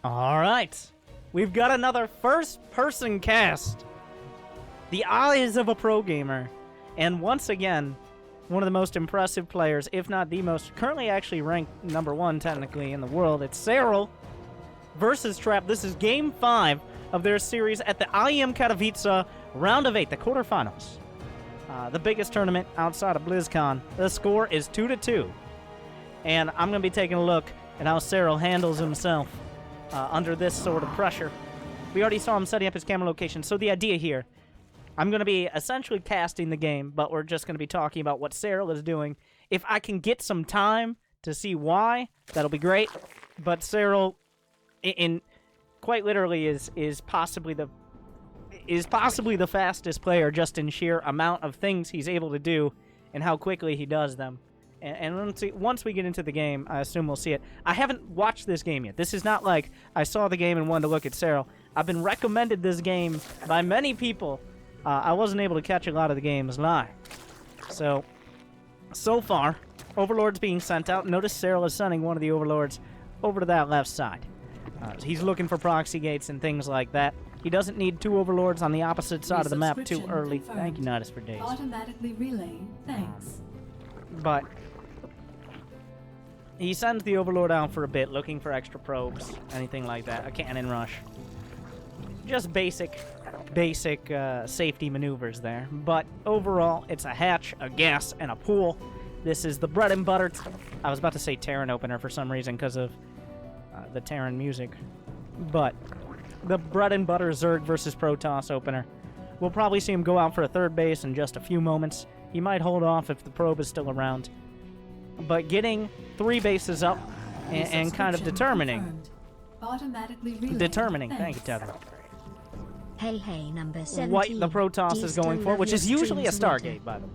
All right. We've got another first-person cast. The eyes of a pro gamer. And once again, one of the most impressive players, if not the most, currently actually ranked #1 technically in the world. It's Serral versus Trap. This is Game 5 of their series at the IEM Katowice Round of 8, the quarterfinals. The biggest tournament outside of BlizzCon. The score is 2-2. And I'm going to be taking a look at how Serral handles himself under this sort of pressure. We already saw him setting up his camera location. So the idea here, I'm going to be essentially casting the game, but we're just going to be talking about what Serral is doing. If I can get some time to see why, that'll be great. But Serral, in quite literally, is possibly the fastest player just in sheer amount of things he's able to do and how quickly he does them. And once we get into the game, I assume we'll see it. I haven't watched this game yet. This is not like I saw the game and wanted to look at Serral. I've been recommended this game by many people. I wasn't able to catch a lot of the games live. So far, Overlord's being sent out. Notice Serral is sending one of the Overlords over to that left side. He's looking for proxy gates and things like that. He doesn't need 2 Overlords on the opposite side of the map too early. Confirmed. Thank you, Nidus, for days. Automatically relaying. Thanks. But he sends the Overlord out for a bit, looking for extra probes, anything like that. A cannon rush. Just basic safety maneuvers there. But overall, it's a hatch, a gas, and a pool. This is the bread and butter. I was about to say Terran opener for some reason because of the Terran music. But the bread and butter Zerg versus Protoss opener. We'll probably see him go out for a third base in just a few moments. He might hold off if the probe is still around. But getting 3 bases up and kind of determining. Thank you, Tether. Hey, number 17. What the Protoss is going for, which is usually a Stargate, by the way.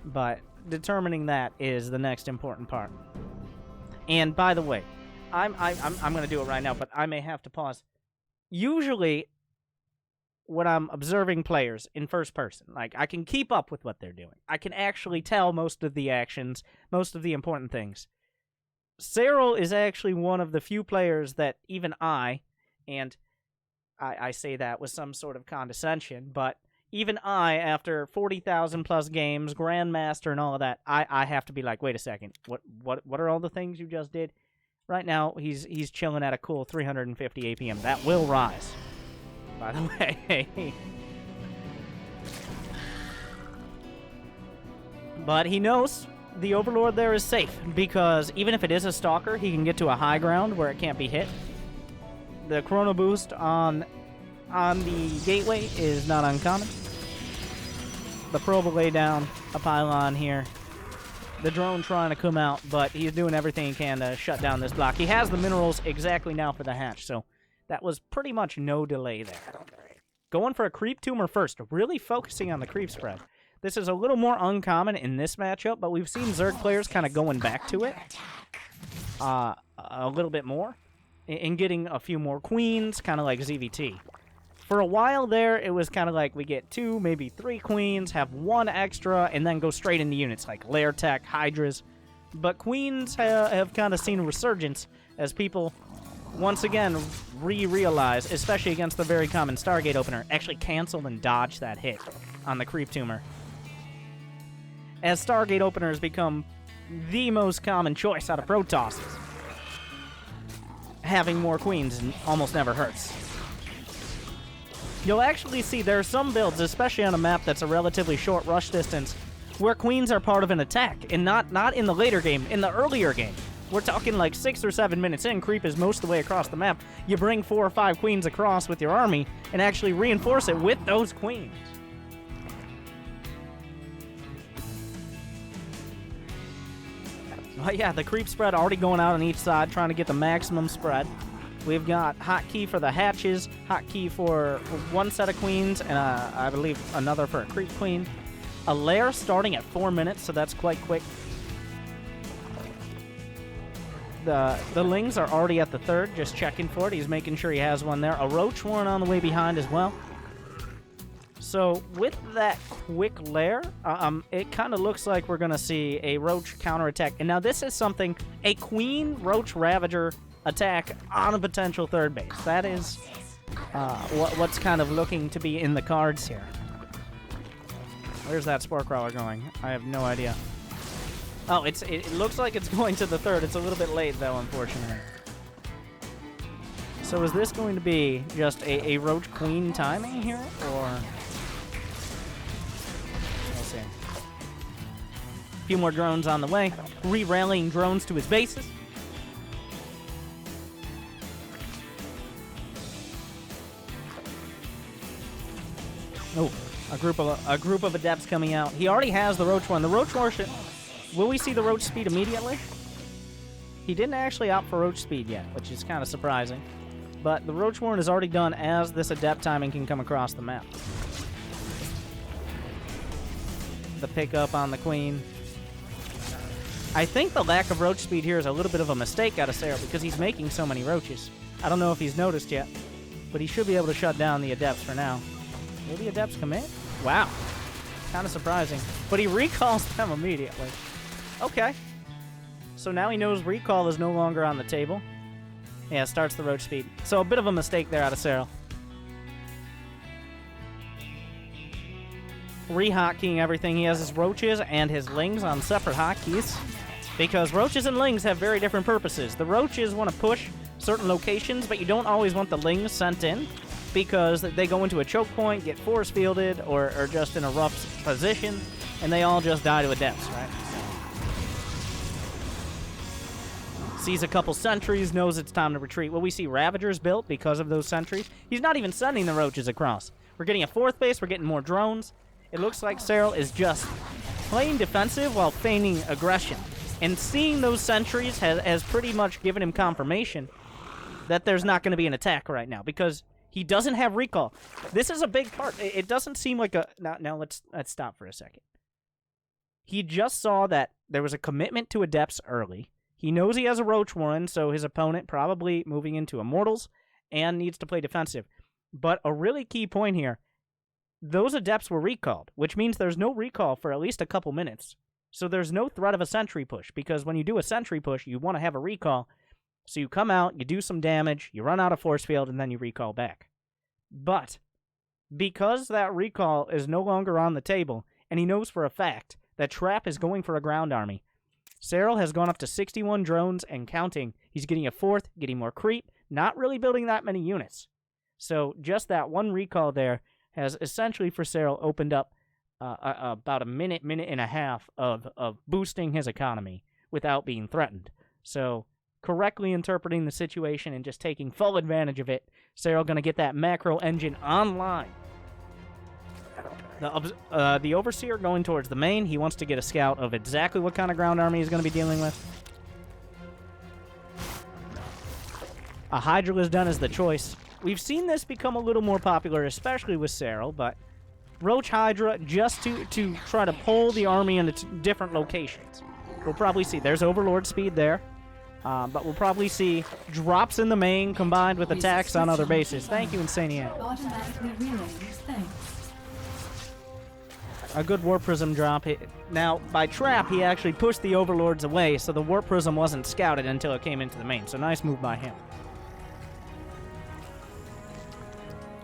But determining that is the next important part. And by the way, I'm going to do it right now, but I may have to pause. Usually, when I'm observing players in first person, like, I can keep up with what they're doing. I can actually tell most of the actions, most of the important things. Serral is actually one of the few players that even I say that with some sort of condescension, but even I, after 40,000 plus games, Grandmaster and all of that, I have to be like, wait a second, what are all the things you just did? Right now, he's chilling at a cool 350 APM. That will rise, by the way. But he knows the Overlord there is safe, because even if it is a Stalker, he can get to a high ground where it can't be hit. The Chrono Boost on the gateway is not uncommon. The probe will lay down a pylon here. The drone trying to come out, but he's doing everything he can to shut down this block. He has the minerals exactly now for the hatch, so that was pretty much no delay there. Going for a creep tumor first, really focusing on the creep spread. This is a little more uncommon in this matchup, but we've seen Zerg players kind of going back to it a little bit more and getting a few more queens, kind of like ZVT. For a while there, it was kind of like we get 2, maybe 3 queens, have 1 extra, and then go straight into units like Lair Tech, Hydras. But queens have kind of seen a resurgence as people, once again, realize, especially against the very common Stargate opener, actually cancel and dodge that hit on the creep tumor. As Stargate openers become the most common choice out of Protosses, having more queens almost never hurts. You'll actually see there are some builds, especially on a map that's a relatively short rush distance, where queens are part of an attack, and not in the later game, in the earlier game. We're talking like 6 or 7 minutes in, creep is most of the way across the map. You bring 4 or 5 queens across with your army, and actually reinforce it with those queens. But yeah, the creep spread already going out on each side, trying to get the maximum spread. We've got hotkey for the hatches, hotkey for 1 set of queens, and I believe another for a creep queen. A lair starting at 4 minutes, so that's quite quick. The Lings are already at the 3rd, just checking for it. He's making sure he has one there. A roach one on the way behind as well. So with that quick lair, it kind of looks like we're going to see a roach counterattack. And now this is something, a queen roach ravager attack on a potential third base. That is what's kind of looking to be in the cards here. Where's that spore crawler going? I have no idea. Oh, it looks like it's going to the third. It's a little bit late, though, unfortunately. So is this going to be just a Roach Queen timing here, or... We'll see. A few more drones on the way. Re-rallying drones to his bases. Oh, a group of adepts coming out. He already has the Roach one. The Roach Worship. Will we see the Roach speed immediately? He didn't actually opt for Roach speed yet, which is kind of surprising. But the Roach Warren is already done as this adept timing can come across the map. The pickup on the Queen. I think the lack of Roach speed here is a little bit of a mistake out of Serral because he's making so many Roaches. I don't know if he's noticed yet, but he should be able to shut down the adepts for now. Will the adepts commit? Wow. Kind of surprising. But he recalls them immediately. Okay. So now he knows recall is no longer on the table. Yeah, starts the Roach speed. So a bit of a mistake there out of Serral. Re-hotkeying everything. He has his Roaches and his Lings on separate hotkeys. Because Roaches and Lings have very different purposes. The Roaches want to push certain locations, but you don't always want the Lings sent in. Because they go into a choke point, get force fielded, or just in a rough position, and they all just die to adepts, right? Sees a couple sentries, knows it's time to retreat. Will we see Ravagers built because of those sentries? He's not even sending the Roaches across. We're getting a fourth base, we're getting more drones. It looks like Serral is just playing defensive while feigning aggression. And seeing those sentries has pretty much given him confirmation that there's not going to be an attack right now, because he doesn't have recall. This is a big part. It doesn't seem like a... Now let's stop for a second. He just saw that there was a commitment to adepts early. He knows he has a Roach Warren, so his opponent probably moving into Immortals and needs to play defensive. But a really key point here, those adepts were recalled, which means there's no recall for at least a couple minutes. So there's no threat of a sentry push, because when you do a sentry push, you want to have a recall. So you come out, you do some damage, you run out of force field, and then you recall back. But because that recall is no longer on the table, and he knows for a fact that Trap is going for a ground army, Serral has gone up to 61 drones and counting. He's getting a fourth, getting more creep, not really building that many units. So just that one recall there has essentially for Serral opened up about a minute and a half of boosting his economy without being threatened. So correctly interpreting the situation and just taking full advantage of it, Serral going to get that macro engine online. The Overseer going towards the main. He wants to get a scout of exactly what kind of ground army he's going to be dealing with. A Hydra is done as the choice. We've seen this become a little more popular, especially with Serral, but Roach Hydra just to try to pull the army into different locations. We'll probably see. There's Overlord speed there. But we'll probably see drops in the main combined with attacks on other bases. Thank you, Insaniac. Automatically relayed. Thanks. A good Warp Prism drop. Now, by Trap, he actually pushed the Overlords away, so the Warp Prism wasn't scouted until it came into the main. So nice move by him.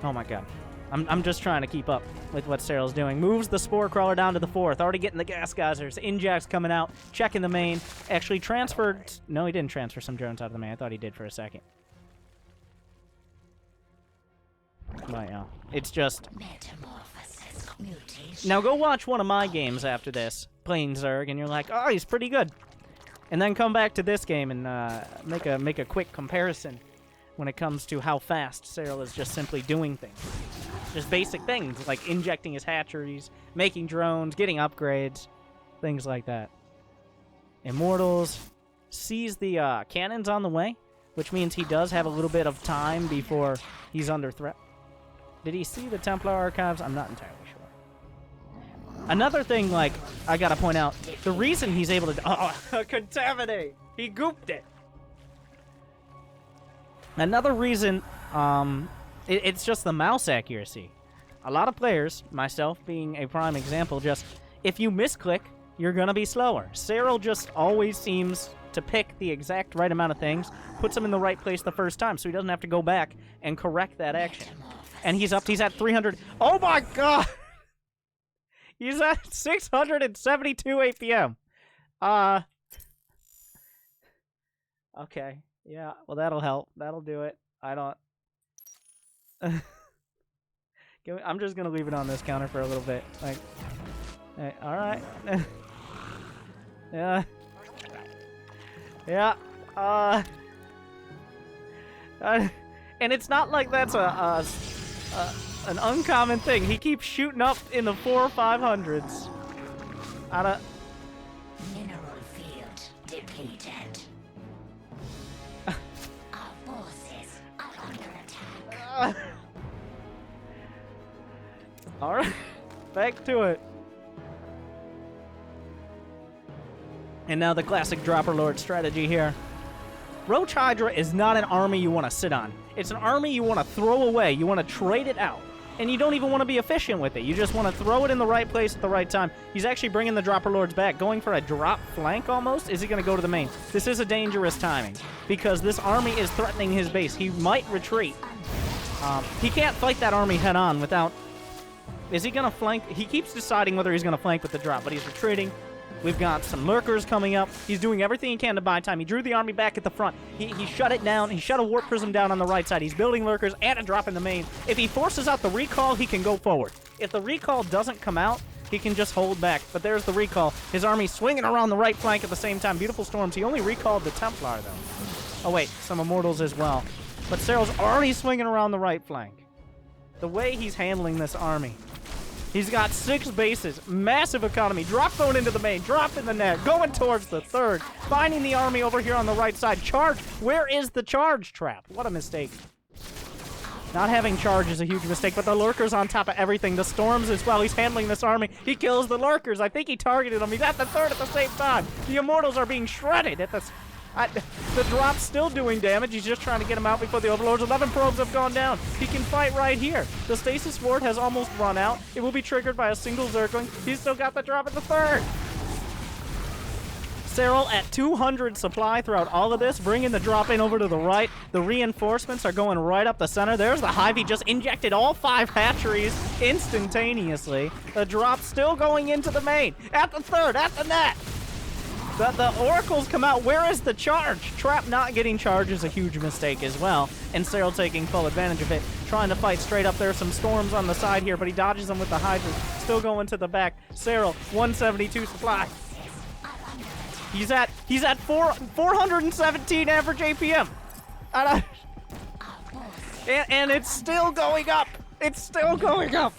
Oh my god. I'm just trying to keep up with what Serral's doing. Moves the Spore Crawler down to the fourth. Already getting the gas geysers. Injects coming out. Checking the main. Actually transferred... No, he didn't transfer some drones out of the main. I thought he did for a second. But yeah. It's just... Now go watch one of my games after this. Playing Zerg, and you're like, oh, he's pretty good. And then come back to this game and make a quick comparison when it comes to how fast Serral is just simply doing things. Just basic things, like injecting his hatcheries, making drones, getting upgrades, things like that. Immortals sees the cannons on the way, which means he does have a little bit of time before he's under threat. Did he see the Templar Archives? I'm not entirely sure. Another thing, like, I gotta point out, the reason he's able to... Oh, contaminate! He gooped it! Another reason, it's just the mouse accuracy. A lot of players, myself being a prime example, just, if you misclick, you're gonna be slower. Serral just always seems to pick the exact right amount of things, puts him in the right place the first time, so he doesn't have to go back and correct that action. And he's at 300. Oh my god! He's at 672 APM. Okay. Yeah, well, that'll help. That'll do it. I don't... I'm just gonna leave it on this counter for a little bit. Like, hey, alright. Yeah. Yeah. And it's not like that's an uncommon thing. He keeps shooting up in the 400s or 500s. Mineral field depleted. Our forces are under attack. Alright. Back to it. And now the classic Dropper Lord strategy here. Roach Hydra is not an army you want to sit on. It's an army you want to throw away. You want to trade it out. And you don't even want to be efficient with it. You just want to throw it in the right place at the right time. He's actually bringing the Dropper Lords back, going for a drop flank almost. Is he going to go to the main? This is a dangerous timing because this army is threatening his base. He might retreat. He can't fight that army head on without... Is he going to flank? He keeps deciding whether he's going to flank with the drop, but he's retreating. We've got some lurkers coming up. He's doing everything he can to buy time. He drew the army back at the front. He shut it down. He shut a warp prism down on the right side. He's building lurkers and a drop in the main. If he forces out the recall, he can go forward. If the recall doesn't come out, he can just hold back. But there's the recall. His army's swinging around the right flank at the same time. Beautiful storms. He only recalled the Templar, though. Oh, wait. Some Immortals as well. But Serral's already swinging around the right flank. The way he's handling this army. He's got 6 bases, massive economy, drop going into the main, drop in the net, going towards the third, finding the army over here on the right side. Charge! Where is the charge trap? What a mistake. Not having charge is a huge mistake, but the lurkers on top of everything. The storms as well. He's handling this army. He kills the lurkers. I think he targeted them. He's at the third at the same time. The Immortals are being shredded at the... the drop's still doing damage. He's just trying to get him out before the Overlords. 11 probes have gone down. He can fight right here. The Stasis Ward has almost run out. It will be triggered by a single Zergling. He's still got the drop at the third. Serral at 200 supply throughout all of this, bringing the drop in over to the right. The reinforcements are going right up the center. There's the hive. He just injected all 5 hatcheries instantaneously. The drop still going into the main. At the third, at the net. The oracles come out. Where is the charge? Trap not getting charge is a huge mistake as well. And Serral taking full advantage of it. Trying to fight straight up. There's some storms on the side here, but he dodges them with the Hydra. Still going to the back. Serral, 172 supply. He's at 417 average APM. And it's still going up. It's still going up.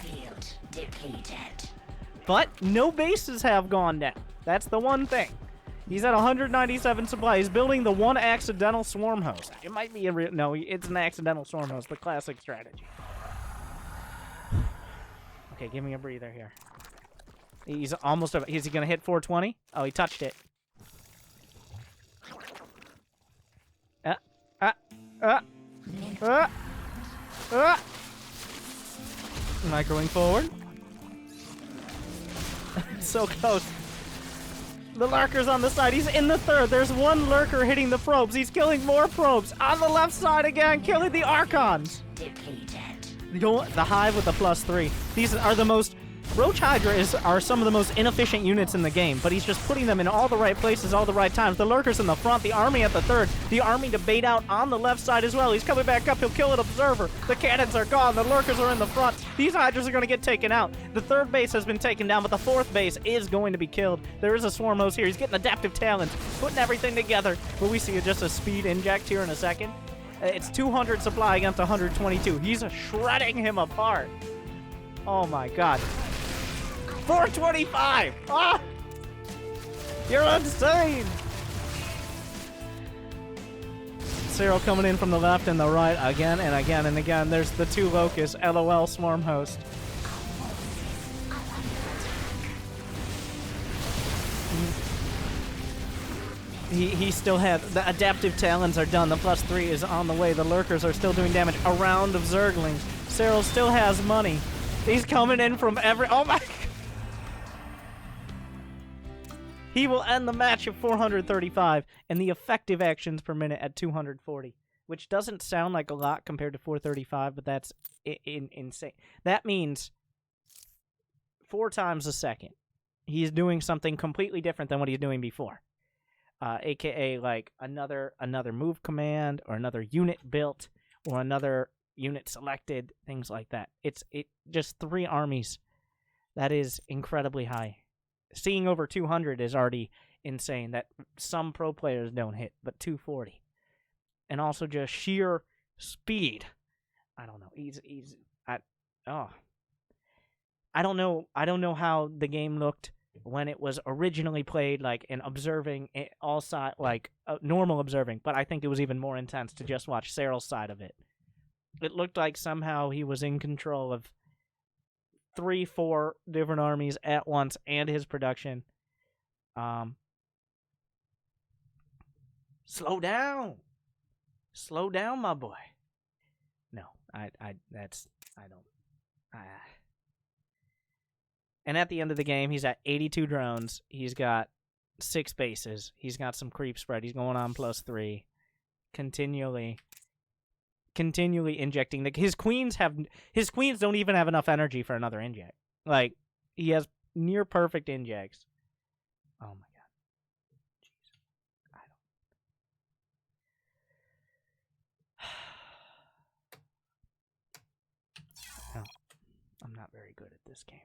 But no bases have gone down. That's the one thing. He's at 197 supply. He's building the one accidental swarm host. It might be a real... No, it's an accidental swarm host, the classic strategy. Okay, give me a breather here. He's almost... Is he going to hit 420? Oh, he touched it. Microing forward. So close. The lurker's on the side. He's in the third. There's one lurker hitting the probes. He's killing more probes. On the left side again, killing the Archons. The hive with the +3. These are the most... Roach Hydra are some of the most inefficient units in the game, but he's just putting them in all the right places, all the right times. The lurkers in the front, the army at the third, the army to bait out on the left side as well. He's coming back up. He'll kill an observer. The cannons are gone. The lurkers are in the front. These Hydras are going to get taken out. The third base has been taken down, but the fourth base is going to be killed. There is a swarm host here. He's getting adaptive talents, putting everything together. Will we see just a speed inject here in a second? It's 200 supply against 122. He's shredding him apart. Oh my god. 425! Ah! You're insane! Serral coming in from the left and the right again and again and again. There's the 2 Locust, LOL Swarm Host. He still had... The adaptive talons are done. The +3 is on the way. The lurkers are still doing damage. A round of Zerglings. Serral still has money. He's coming in from every... Oh my... He will end the match at 435 and the effective actions per minute at 240, which doesn't sound like a lot compared to 435, but that's insane. That means 4 times a second. He's doing something completely different than what he's doing before. AKA like another move command or another unit built or another unit selected, things like that. It just 3 armies. That is incredibly high. Seeing over 200 is already insane. That some pro players don't hit, but 240. And also just sheer speed. I don't know. I don't know how the game looked when it was originally played, like, and observing it all side, like normal observing, but I think it was even more intense to just watch Serral's side of it. It looked like somehow he was in control of 3-4 different armies at once and his production. Slow down, my boy. No, I don't. And at the end of the game, he's at 82 drones. He's got 6 bases. He's got some creep spread. He's going on +3. Continually injecting. His queens don't even have enough energy for another inject. Like, he has near perfect injects. Oh my god. Jeez. No, I'm not very good at this game.